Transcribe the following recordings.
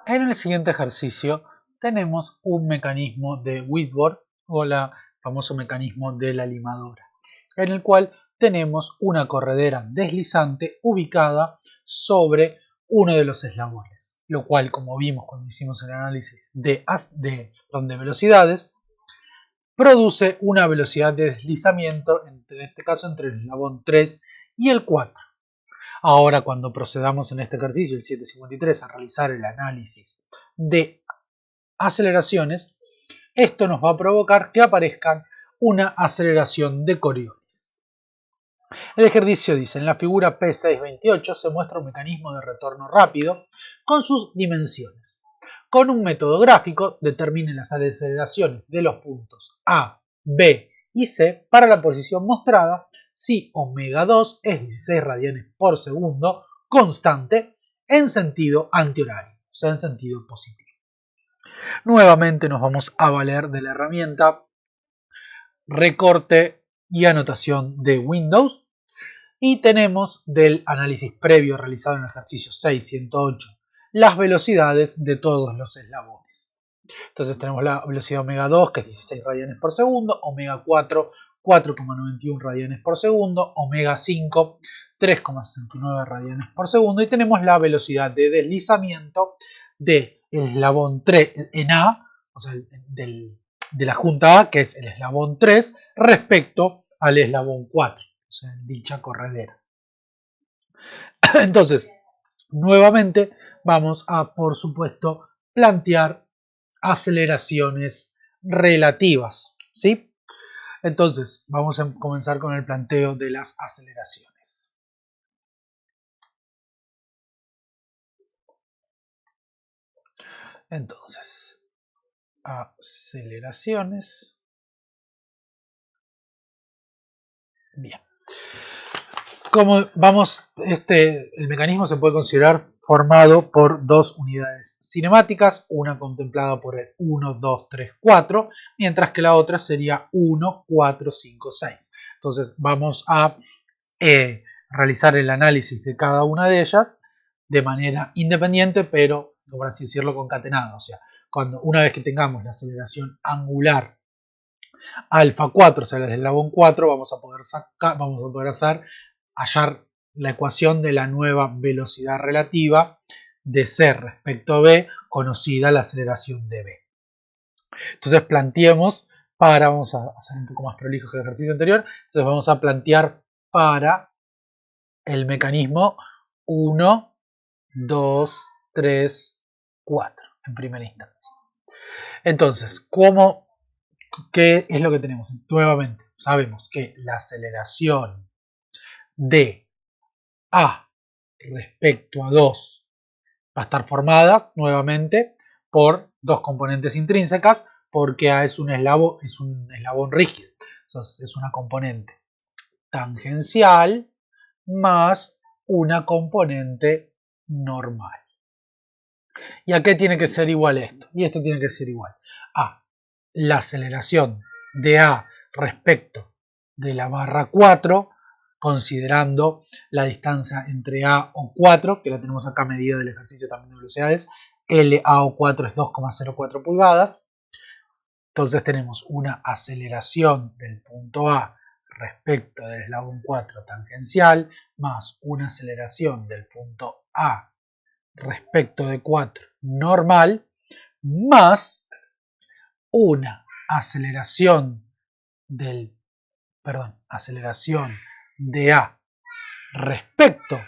En el siguiente ejercicio tenemos un mecanismo de Whitworth o el famoso mecanismo de la limadora, en el cual tenemos una corredera deslizante ubicada sobre uno de los eslabones, lo cual, como vimos cuando hicimos el análisis de velocidades, produce una velocidad de deslizamiento, en este caso entre el eslabón 3 y el 4. Ahora, cuando procedamos en este ejercicio, el 753, a realizar el análisis de aceleraciones, esto nos va a provocar que aparezcan una aceleración de Coriolis. El ejercicio dice: en la figura P628 se muestra un mecanismo de retorno rápido con sus dimensiones. Con un método gráfico determine las aceleraciones de los puntos A, B y C para la posición mostrada si omega 2 es 16 radianes por segundo constante en sentido antihorario, o sea, en sentido positivo. Nuevamente nos vamos a valer de la herramienta recorte y anotación de Windows y tenemos del análisis previo realizado en el ejercicio 608 las velocidades de todos los eslabones. Entonces tenemos la velocidad omega 2 que es 16 radianes por segundo, omega 4 4,91 radianes por segundo, omega 5 3,69 radianes por segundo y tenemos la velocidad de deslizamiento del eslabón 3 en A, o sea, de la junta A, que es el eslabón 3, respecto al eslabón 4, o sea, en dicha corredera. Entonces, nuevamente vamos a, por supuesto, plantear aceleraciones relativas, ¿sí? Entonces, vamos a comenzar con el planteo de las aceleraciones. Entonces, aceleraciones. Bien. Como vamos, el mecanismo se puede considerar formado por dos unidades cinemáticas, una contemplada por el 1, 2, 3, 4, mientras que la otra sería 1, 4, 5, 6. Entonces vamos a realizar el análisis de cada una de ellas de manera independiente, pero, por así decirlo, concatenada. O sea, una vez que tengamos la aceleración angular alfa 4, o sea, desde el eslabón 4, vamos a poder hallar la ecuación de la nueva velocidad relativa de C respecto a B, conocida la aceleración de B. Entonces planteemos vamos a hacer un poco más prolijo que el ejercicio anterior, entonces vamos a plantear para el mecanismo 1, 2, 3, 4 en primera instancia. Entonces, ¿qué es lo que tenemos? Nuevamente, sabemos que la aceleración de A respecto a 2 va a estar formada nuevamente por dos componentes intrínsecas, porque A es un eslabón rígido. Entonces es una componente tangencial más una componente normal. ¿Y a qué tiene que ser igual esto? Y esto tiene que ser igual a la aceleración de A respecto de la barra 4, considerando la distancia entre A o 4, que la tenemos acá medida del ejercicio también de velocidades, LA o 4 es 2,04 pulgadas. Entonces tenemos una aceleración del punto A respecto del eslabón 4 tangencial, más una aceleración del punto A respecto de 4 normal, más una aceleración aceleración de A respecto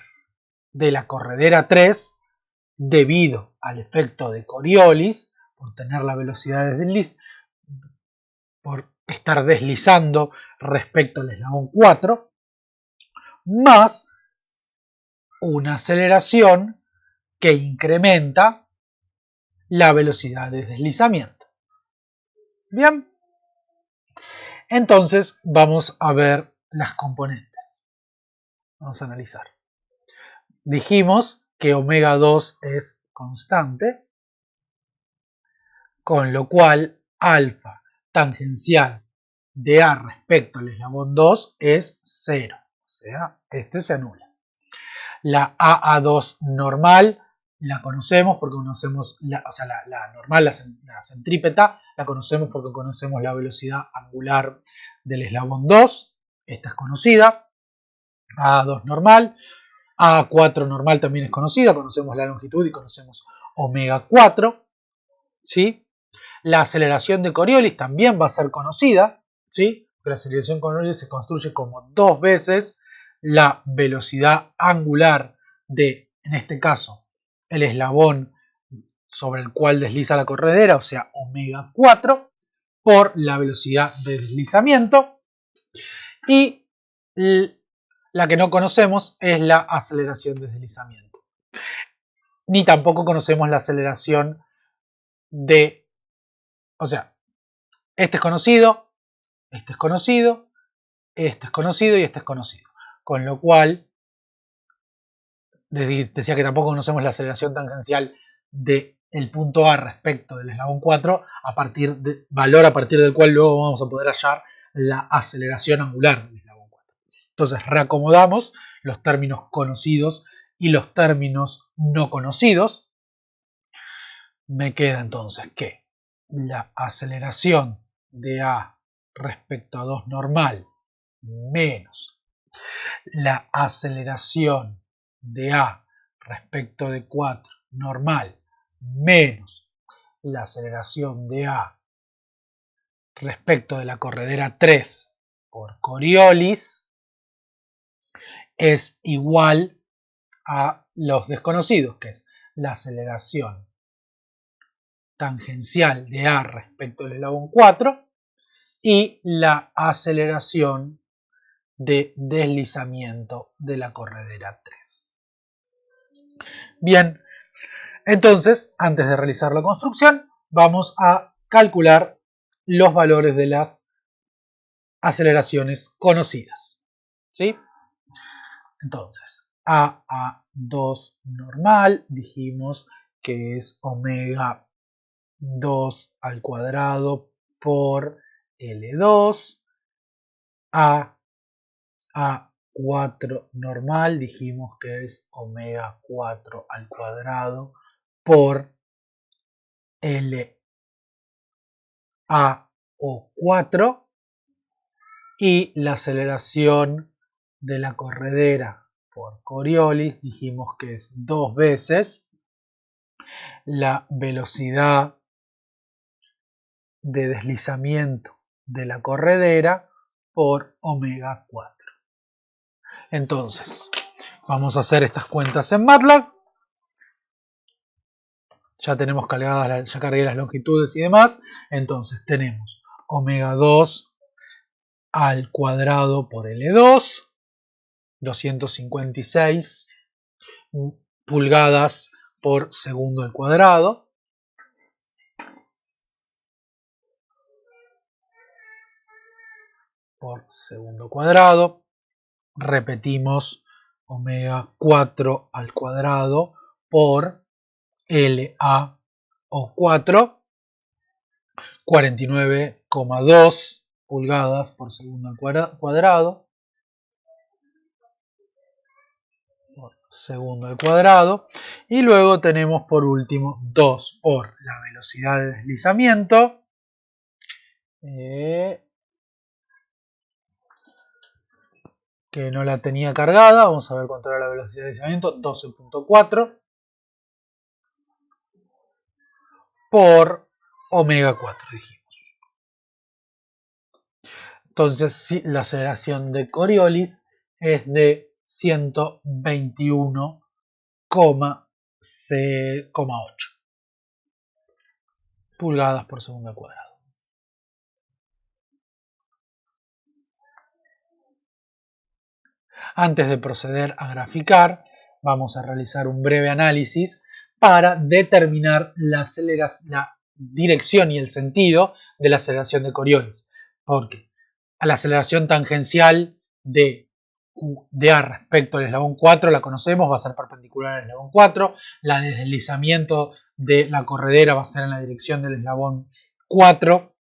de la corredera 3 debido al efecto de Coriolis, por tener la velocidad de desliz, por estar deslizando respecto al eslabón 4, más una aceleración que incrementa la velocidad de deslizamiento. Bien, entonces vamos a ver las componentes. Vamos a analizar. Dijimos que omega 2 es constante, con lo cual alfa tangencial de A respecto al eslabón 2 es 0. O sea, este se anula. La AA2 normal la conocemos porque conocemos, la normal, la centrípeta, la conocemos porque conocemos la velocidad angular del eslabón 2, esta es conocida. A2 normal, A4 normal también es conocida, conocemos la longitud y conocemos omega 4, ¿sí? La aceleración de Coriolis también va a ser conocida, ¿sí? La aceleración de Coriolis se construye como 2 veces la velocidad angular de, en este caso, el eslabón sobre el cual desliza la corredera, o sea, omega 4, por la velocidad de deslizamiento. Y la que no conocemos es la aceleración de deslizamiento. Ni tampoco conocemos la aceleración de, o sea, este es conocido, este es conocido, este es conocido y este es conocido. Con lo cual, decía que tampoco conocemos la aceleración tangencial del punto A respecto del eslabón 4, valor a partir del cual luego vamos a poder hallar la aceleración angular del eslabón 4. Entonces reacomodamos los términos conocidos y los términos no conocidos. Me queda entonces que la aceleración de A respecto a 2 normal menos la aceleración de A respecto de 4 normal menos la aceleración de A respecto de la corredera 3 por Coriolis es igual a los desconocidos, que es la aceleración tangencial de A respecto del eslabón 4 y la aceleración de deslizamiento de la corredera 3. Bien, entonces, antes de realizar la construcción, vamos a calcular los valores de las aceleraciones conocidas, ¿sí? Entonces, A2 normal, dijimos que es omega 2 al cuadrado por L2, A4 normal, dijimos que es omega 4 al cuadrado por LAO4 y la aceleración de la corredera por Coriolis, dijimos que es 2 veces la velocidad de deslizamiento de la corredera por omega 4. Entonces, vamos a hacer estas cuentas en MATLAB. Ya tenemos cargadas, ya cargué las longitudes y demás. Entonces tenemos omega 2 al cuadrado por L2, 256 pulgadas por segundo al cuadrado. Por segundo cuadrado. Repetimos omega 4 al cuadrado por LAO4, 49,2 pulgadas por segundo al cuadrado. Por segundo al cuadrado. Y luego tenemos por último 2 por la velocidad de deslizamiento. Que no la tenía cargada, vamos a ver cuánto era la velocidad de deslizamiento, 12.4 por omega 4 dijimos. Entonces la aceleración de Coriolis es de 121,8 pulgadas por segundo al cuadrado. Antes de proceder a graficar, vamos a realizar un breve análisis para determinar la dirección y el sentido de la aceleración de Coriolis. Porque a la aceleración tangencial de A respecto al eslabón 4 la conocemos, va a ser perpendicular al eslabón 4. La de deslizamiento de la corredera va a ser en la dirección del eslabón 4.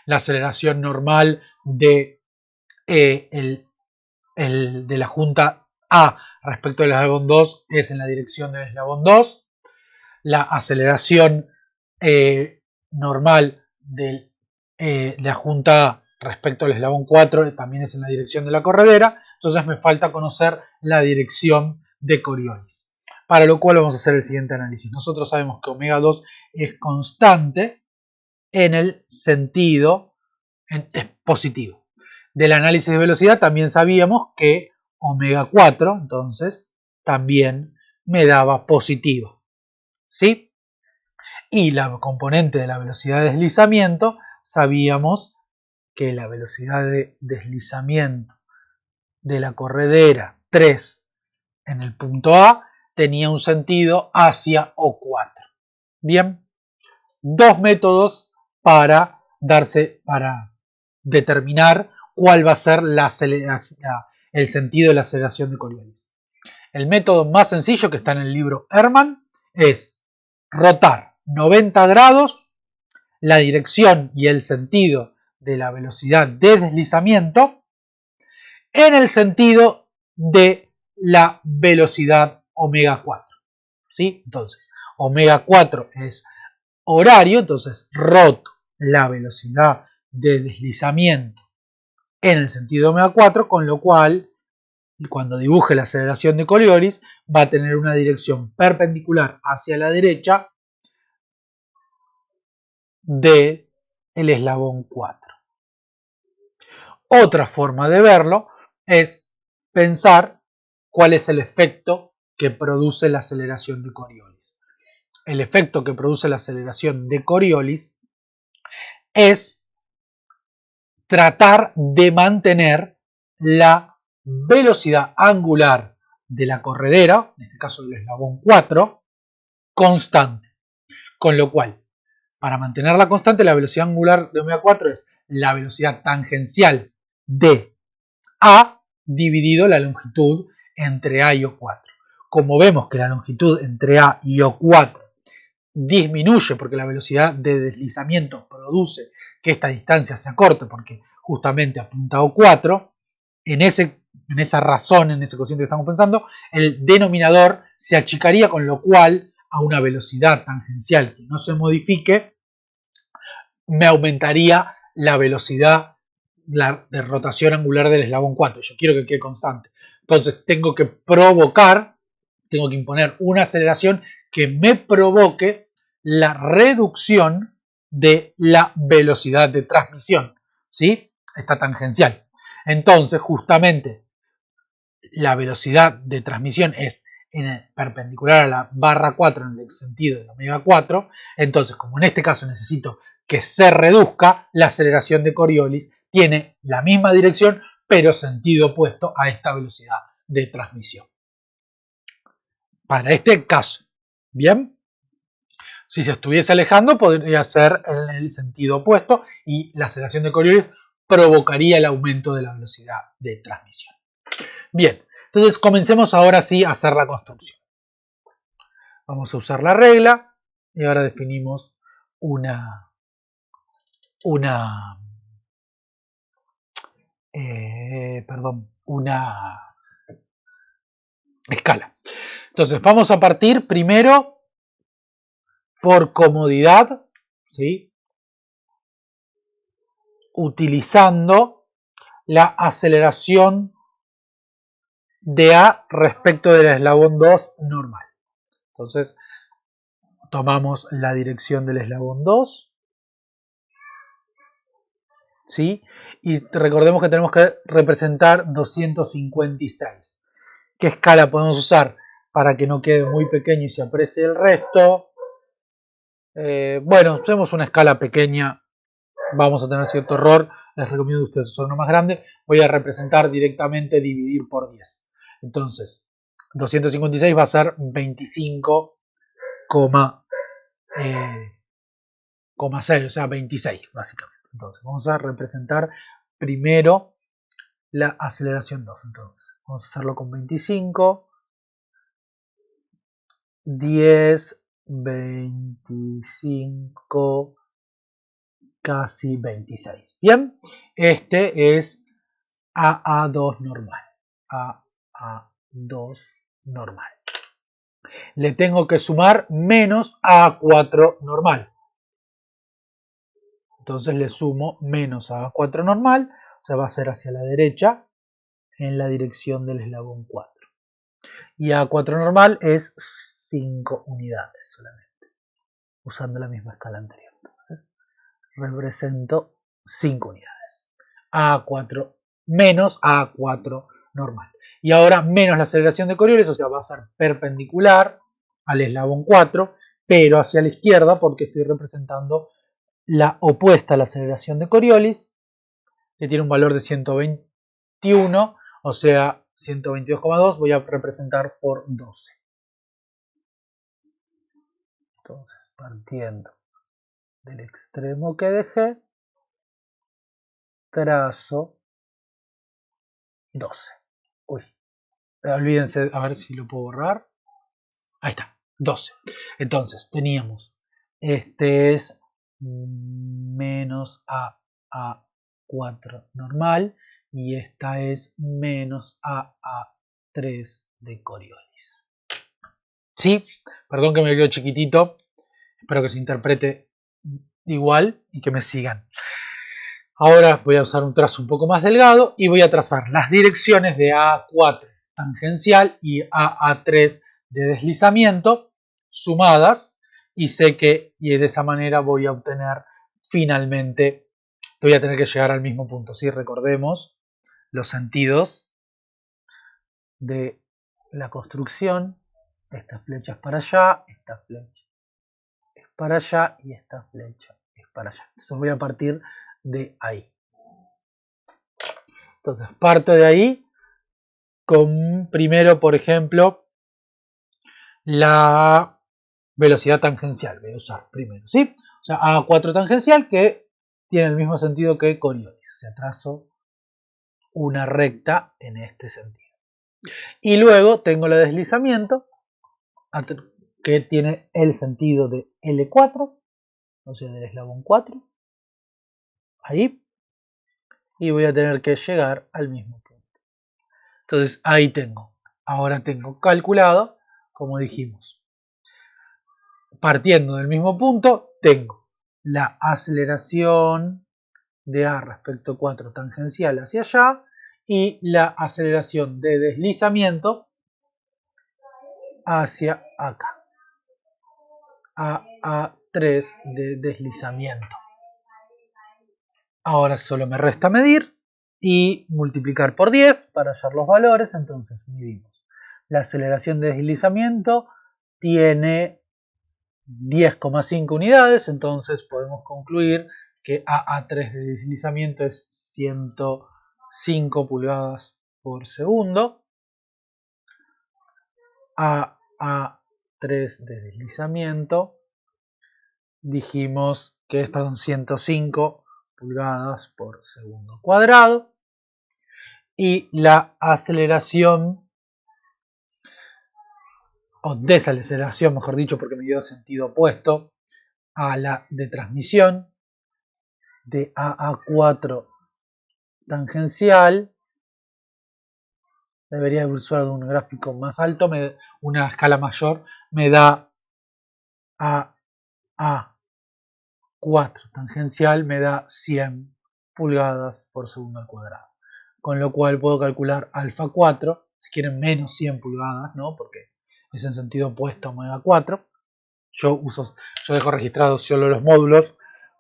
La aceleración normal de de la junta A respecto del eslabón 2 es en la dirección del eslabón 2. la aceleración normal de la junta A respecto al eslabón 4 también es en la dirección de la corredera, entonces me falta conocer la dirección de Coriolis. Para lo cual vamos a hacer el siguiente análisis. Nosotros sabemos que omega 2 es constante en el sentido es positivo. Del análisis de velocidad también sabíamos que omega 4, entonces, también me daba positivo. ¿Sí? Y la componente de la velocidad de deslizamiento, sabíamos que la velocidad de deslizamiento de la corredera 3 en el punto A tenía un sentido hacia O4. Bien, dos métodos para determinar cuál va a ser el sentido de la aceleración de Coriolis. El método más sencillo que está en el libro Hermann es rotar 90 grados la dirección y el sentido de la velocidad de deslizamiento en el sentido de la velocidad omega 4. ¿Sí? Entonces, omega 4 es horario, entonces roto la velocidad de deslizamiento en el sentido de omega 4, con lo cual cuando dibuje la aceleración de Coriolis va a tener una dirección perpendicular hacia la derecha del eslabón 4. Otra forma de verlo es pensar cuál es el efecto que produce la aceleración de Coriolis. El efecto que produce la aceleración de Coriolis es tratar de mantener la velocidad angular de la corredera, en este caso del eslabón 4, constante. Con lo cual, para mantenerla constante, la velocidad angular de omega 4 es la velocidad tangencial de A dividido la longitud entre A y O4. Como vemos que la longitud entre A y O4 disminuye porque la velocidad de deslizamiento produce que esta distancia se acorte porque justamente apunta a O4, en esa razón, en ese cociente que estamos pensando, el denominador se achicaría, con lo cual a una velocidad tangencial que no se modifique, me aumentaría la velocidad de rotación angular del eslabón 4. Yo quiero que quede constante. Entonces tengo que imponer una aceleración que me provoque la reducción de la velocidad de transmisión, ¿sí? Esta tangencial. Entonces, justamente, la velocidad de transmisión es perpendicular a la barra 4 en el sentido de omega 4. Entonces, como en este caso necesito que se reduzca, la aceleración de Coriolis tiene la misma dirección, pero sentido opuesto a esta velocidad de transmisión. Para este caso, ¿bien? Si se estuviese alejando, podría ser en el sentido opuesto y la aceleración de Coriolis provocaría el aumento de la velocidad de transmisión. Bien, entonces comencemos ahora sí a hacer la construcción. Vamos a usar la regla y ahora definimos una escala. Entonces vamos a partir primero por comodidad, ¿sí? Utilizando la aceleración de A respecto del eslabón 2 normal. Entonces tomamos la dirección del eslabón 2, ¿sí? Y recordemos que tenemos que representar 256. ¿Qué escala podemos usar para que no quede muy pequeño y se aprecie el resto? Bueno, usemos una escala pequeña, vamos a tener cierto error, les recomiendo que ustedes usen uno más grande. Voy a representar directamente dividir por 10. Entonces, 256 va a ser 25,6, o sea, 26 básicamente. Entonces, vamos a representar primero la aceleración 2. Entonces, vamos a hacerlo con 25, 10, 25, casi 26. Bien, este es AA2 normal. AA2 normal. le tengo que sumar menos A4 normal. Entonces le sumo menos A4 normal, o sea, va a ser hacia la derecha en la dirección del eslabón 4. Y A4 normal es 5 unidades solamente, usando la misma escala anterior. Entonces, represento 5 unidades. A4 menos A4 normal. Y ahora menos la aceleración de Coriolis, o sea, va a ser perpendicular al eslabón 4, pero hacia la izquierda porque estoy representando la opuesta a la aceleración de Coriolis, que tiene un valor de 121, o sea, 122,2 voy a representar por 12. Entonces, partiendo del extremo que dejé, trazo 12. Uy, olvídense, a ver si lo puedo borrar. Ahí está, 12. Entonces, teníamos, este es menos A4 normal y esta es menos AA3 de Coriolis. Sí, perdón que me quedo chiquitito, espero que se interprete igual y que me sigan. Ahora voy a usar un trazo un poco más delgado y voy a trazar las direcciones de A4 tangencial y AA3 de deslizamiento sumadas y sé que de esa manera voy a obtener finalmente, voy a tener que llegar al mismo punto. ¿Sí? Recordemos los sentidos de la construcción. Esta flecha es para allá, esta flecha es para allá y esta flecha es para allá. Entonces voy a partir de ahí. Entonces parto de ahí con primero, por ejemplo, la velocidad tangencial. Voy a usar primero, ¿sí? O sea, A4 tangencial que tiene el mismo sentido que Coriolis. O sea, trazo una recta en este sentido. Y luego tengo el deslizamiento que tiene el sentido de L4, o sea, del eslabón 4. Ahí. Y voy a tener que llegar al mismo punto. Entonces ahí tengo. Ahora tengo calculado, como dijimos. Partiendo del mismo punto, tengo la aceleración de A respecto a 4 tangencial hacia allá y la aceleración de deslizamiento hacia acá. A3 de deslizamiento. Ahora solo me resta medir y multiplicar por 10 para hallar los valores. Entonces medimos. La aceleración de deslizamiento tiene 10,5 unidades, entonces podemos concluir que AA3 de deslizamiento es 105 pulgadas por segundo. AA3 de deslizamiento dijimos que es, 105 pulgadas por segundo cuadrado. Y la aceleración, o desaceleración mejor dicho, porque me dio sentido opuesto a la de transmisión, de AA4 tangencial, debería haber usado un gráfico más alto, una escala mayor, me da AA4 tangencial, me da 100 pulgadas por segundo al cuadrado. Con lo cual puedo calcular alfa 4, si quieren menos 100 pulgadas, ¿no? Porque es en sentido opuesto a omega 4. Yo dejo registrados solo los módulos.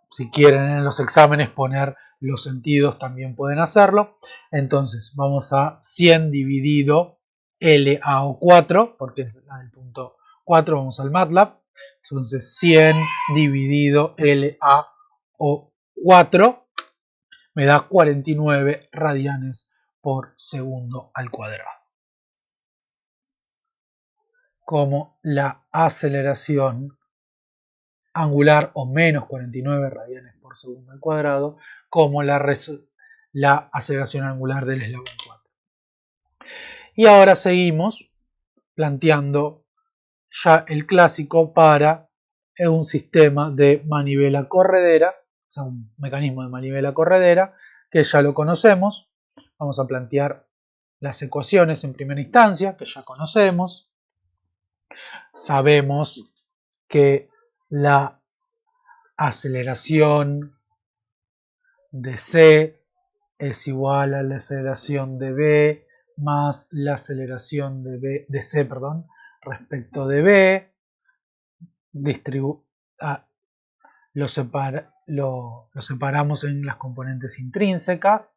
Si quieren en los exámenes poner los sentidos también pueden hacerlo. Entonces vamos a 100 dividido LAO4, porque es la del punto 4, vamos al MATLAB. Entonces 100 dividido LAO4 me da 49 radianes por segundo al cuadrado. Como la aceleración angular o menos 49 radianes por segundo al cuadrado, como la aceleración angular del eslabón 4. Y ahora seguimos planteando ya el clásico para un sistema de manivela corredera, o sea, un mecanismo de manivela corredera, que ya lo conocemos. Vamos a plantear las ecuaciones en primera instancia, que ya conocemos. Sabemos que la aceleración de C es igual a la aceleración de B más la aceleración de C, perdón, respecto de B. Lo separamos en las componentes intrínsecas.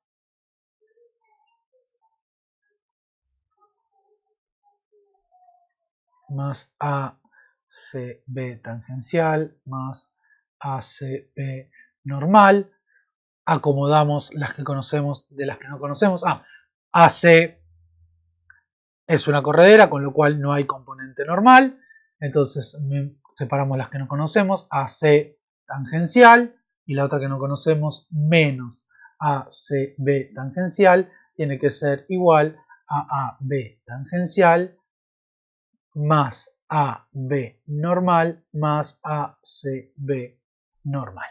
Más ACB tangencial más ACB normal. Acomodamos las que conocemos de las que no conocemos. AC es una corredera, con lo cual no hay componente normal. Entonces separamos las que no conocemos. AC tangencial y la otra que no conocemos menos ACB tangencial tiene que ser igual a AB tangencial más AB normal más ACB normal.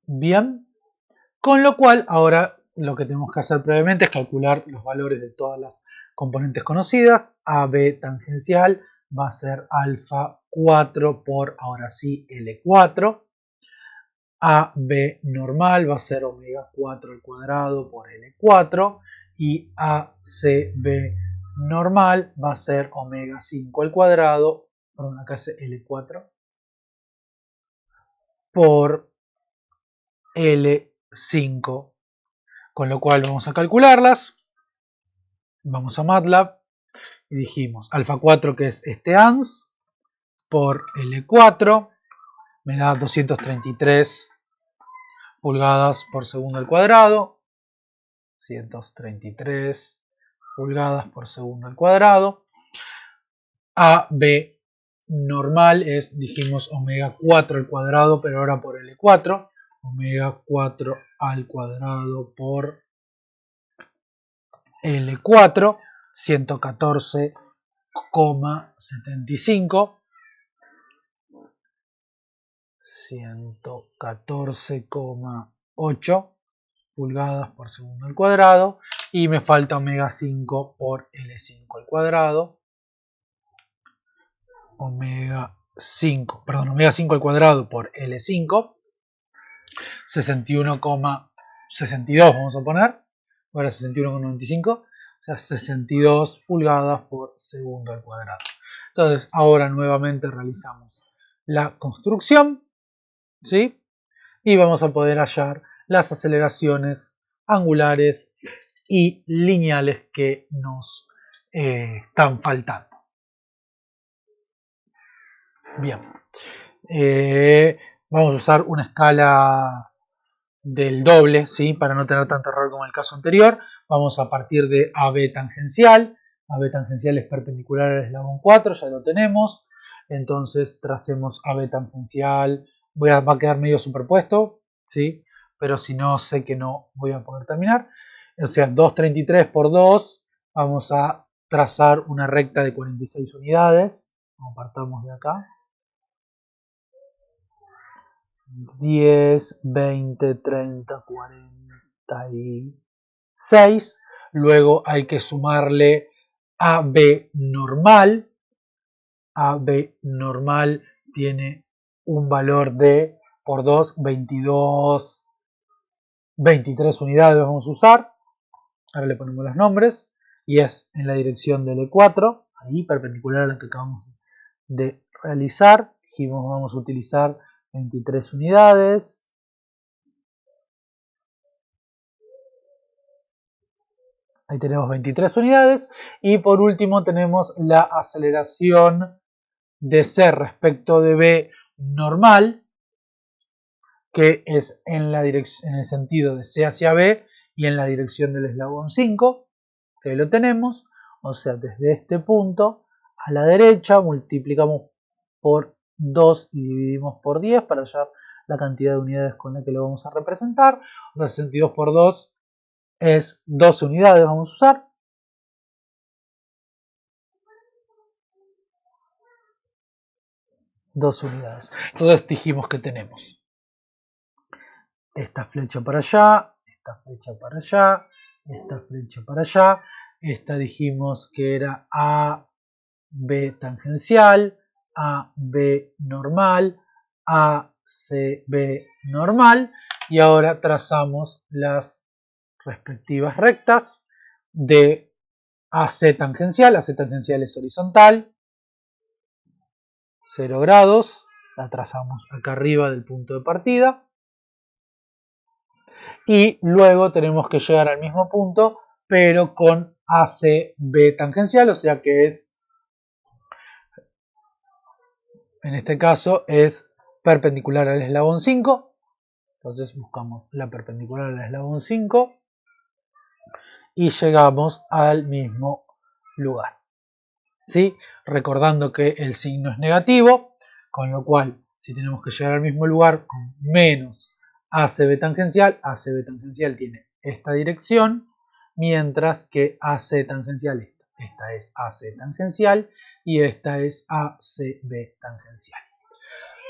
Bien, con lo cual ahora lo que tenemos que hacer previamente es calcular los valores de todas las componentes conocidas. AB tangencial va a ser alfa 4 por, ahora sí, L4. AB normal va a ser omega 4 al cuadrado por L4. Y ACB normal va a ser omega 5 al cuadrado, perdón, acá es L4, por L5. Con lo cual vamos a calcularlas. Vamos a MATLAB y dijimos alfa 4, que es este ANS, por L4 me da 233 pulgadas por segundo al cuadrado. 233 pulgadas por segundo al cuadrado. AB normal es, dijimos, omega 4 al cuadrado, pero ahora por L4. Omega 4 al cuadrado por L4, 114,75. 114,8 pulgadas por segundo al cuadrado. Y me falta omega 5 por L5 al cuadrado. Omega 5 al cuadrado por L5. 61,62 vamos a poner. Ahora 61,95. O sea, 62 pulgadas por segundo al cuadrado. Entonces, ahora nuevamente realizamos la construcción, ¿sí? Y vamos a poder hallar las aceleraciones angulares y lineales que nos están faltando. Bien, vamos a usar una escala del doble, ¿sí? Para no tener tanto error como en el caso anterior. Vamos a partir de AB tangencial. AB tangencial es perpendicular al eslabón 4, ya lo tenemos. Entonces tracemos AB tangencial. Va a quedar medio superpuesto, ¿sí? Pero si no, sé que no voy a poder terminar. O sea, 233 por 2, vamos a trazar una recta de 46 unidades. Partamos de acá. 10, 20, 30, 46. Luego hay que sumarle AB normal. AB normal tiene un valor de, por 2, 22, 23 unidades vamos a usar. Ahora le ponemos los nombres. Y es en la dirección del E4, ahí perpendicular a la que acabamos de realizar. Dijimos vamos a utilizar 23 unidades. Ahí tenemos 23 unidades. Y por último tenemos la aceleración de C respecto de B normal, que es en el sentido de C hacia B y en la dirección del eslabón 5, que lo tenemos. O sea, desde este punto a la derecha multiplicamos por 2 y dividimos por 10 para hallar la cantidad de unidades con la que lo vamos a representar. O sea, 62 por 2 es 12 unidades vamos a usar. Dos unidades. Entonces dijimos que tenemos esta flecha para allá, esta flecha para allá, esta flecha para allá. Esta dijimos que era AB tangencial, AB normal, ACB normal. Y ahora trazamos las respectivas rectas de AC tangencial. AC tangencial es horizontal, 0 grados. La trazamos acá arriba del punto de partida. Y luego tenemos que llegar al mismo punto, pero con ACB tangencial, o sea que es, en este caso, es perpendicular al eslabón 5. Entonces buscamos la perpendicular al eslabón 5 y llegamos al mismo lugar. ¿Sí? Recordando que el signo es negativo, con lo cual si tenemos que llegar al mismo lugar con menos ACB tangencial tiene esta dirección, mientras que AC tangencial, esta es AC tangencial y esta es ACB tangencial.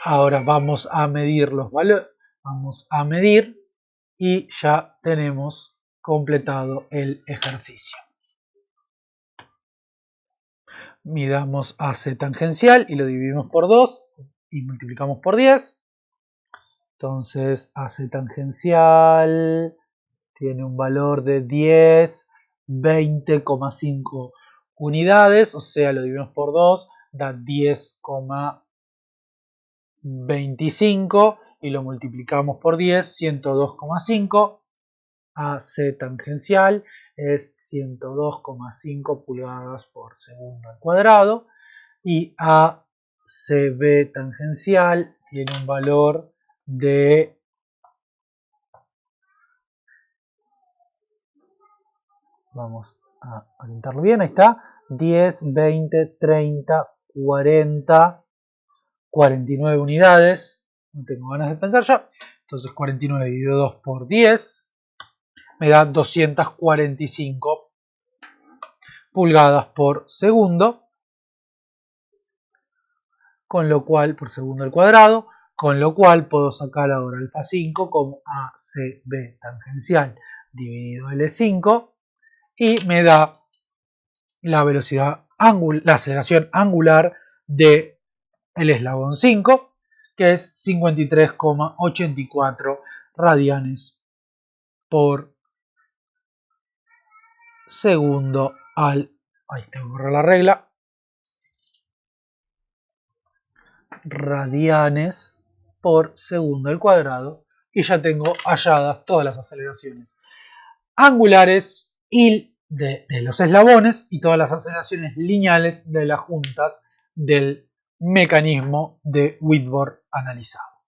Ahora vamos a medir los valores, vamos a medir y ya tenemos completado el ejercicio. Midamos AC tangencial y lo dividimos por 2 y multiplicamos por 10. Entonces AC tangencial tiene un valor de 10, 20,5 unidades, o sea, lo dividimos por 2, da 10,25 y lo multiplicamos por 10, 102,5. AC tangencial es 102,5 pulgadas por segundo al cuadrado y ACB tangencial tiene un valor de vamos a orientarlo bien, ahí está, 10, 20, 30, 40, 49 unidades, no tengo ganas de pensar ya, entonces 49 dividido 2 por 10 me da 245 pulgadas por segundo, con lo cual, por segundo al cuadrado, con lo cual puedo sacar ahora alfa 5 como ACB tangencial dividido L5 y me da la velocidad la aceleración angular de el eslabón 5, que es 53,84 radianes por segundo al... Ahí tengo que borrar la regla. Radianes por segundo al cuadrado. Y ya tengo halladas todas las aceleraciones angulares y de los eslabones y todas las aceleraciones lineales de las juntas del mecanismo de Whitworth analizado.